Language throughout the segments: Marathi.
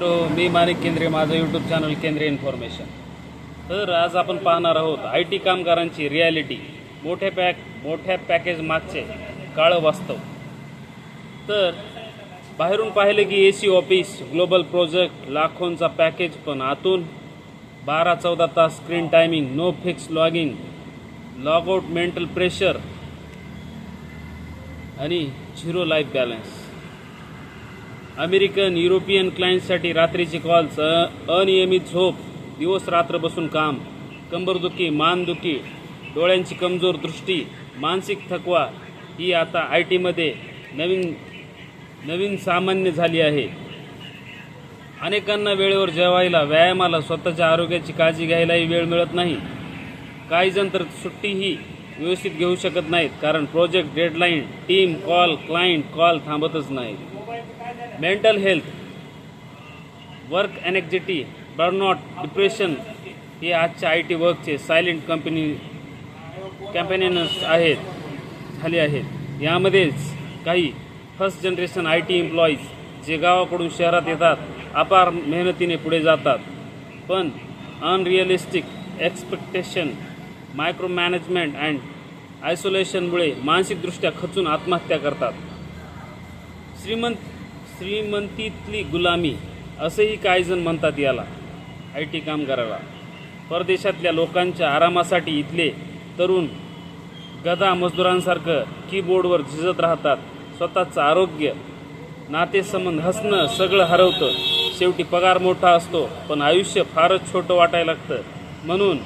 मी माणिक केंद्रे, माझं यूट्यूब चॅनल केंद्रीय इन्फॉर्मेशन. तर आज आपण पाहणार आहोत IT कामगारांची रिॲलिटी, मोठ्या पॅकेज मागचे काळं वास्तव. तर बाहेरून पाहिले की AC ऑफिस, ग्लोबल प्रोजेक्ट, लाखोंचा पॅकेज, पण आतून 12-14 तास screen timing, no fix logging, logout, mental pressure आणि zero life balance. American, European क्लायंटसाठी रात्रीचे कॉल्स, अनियमित झोप, दिवस रात्र बसून काम, कंबरदुखी, मानदुखी, डोळ्यांची कमजोर दृष्टी, मानसिक थकवा ही आता IT मध्ये नवीन सामान्य झाली आहे. अनेकांना वेळेवर जेवायला, व्यायामाला, स्वतःच्या आरोग्याची काळजी घ्यायलाही वेळ मिळत नाही. काही जण तर सुट्टीही व्यवस्थित घेऊ शकत नाहीत, कारण project deadline, team call, client call थांबतच नाहीत. Mental health, work anxiety, burnout, depression हे आजच्या IT वर्कचे सायलेंट कॅम्पेनियन्स झाले आहेत. यामध्येच काही फर्स्ट जनरेशन IT एम्प्लॉईज जे गावाकडून शहरात येतात, अपार मेहनतीने पुढे जातात, पण unrealistic expectation, micro management and आयसोलेशनमुळे मानसिकदृष्ट्या खचून आत्महत्या करतात. श्रीमंतीतली गुलामी असेही काही जण म्हणतात याला. IT कामगाराला परदेशातल्या लोकांच्या आरामासाठी इथले तरुण गधा मजदुरांसारखं कीबोर्डवर झिजत राहतात. स्वतःचं आरोग्य, नातेसंबंध, हसणं सगळं हरवतं. शेवटी पगार मोठा असतो, पण आयुष्य फारच छोटं वाटायला लागतं. म्हणून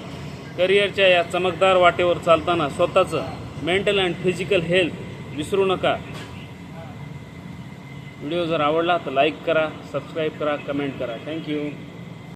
करिअरच्या या चमकदार वाटेवर चालताना स्वतःचं मेंटल अँड फिजिकल हेल्थ विसरू नका. व्हिडिओ जर आवडला तर लाईक करा, सबस्क्राईब करा, कमेंट करा. थँक्यू.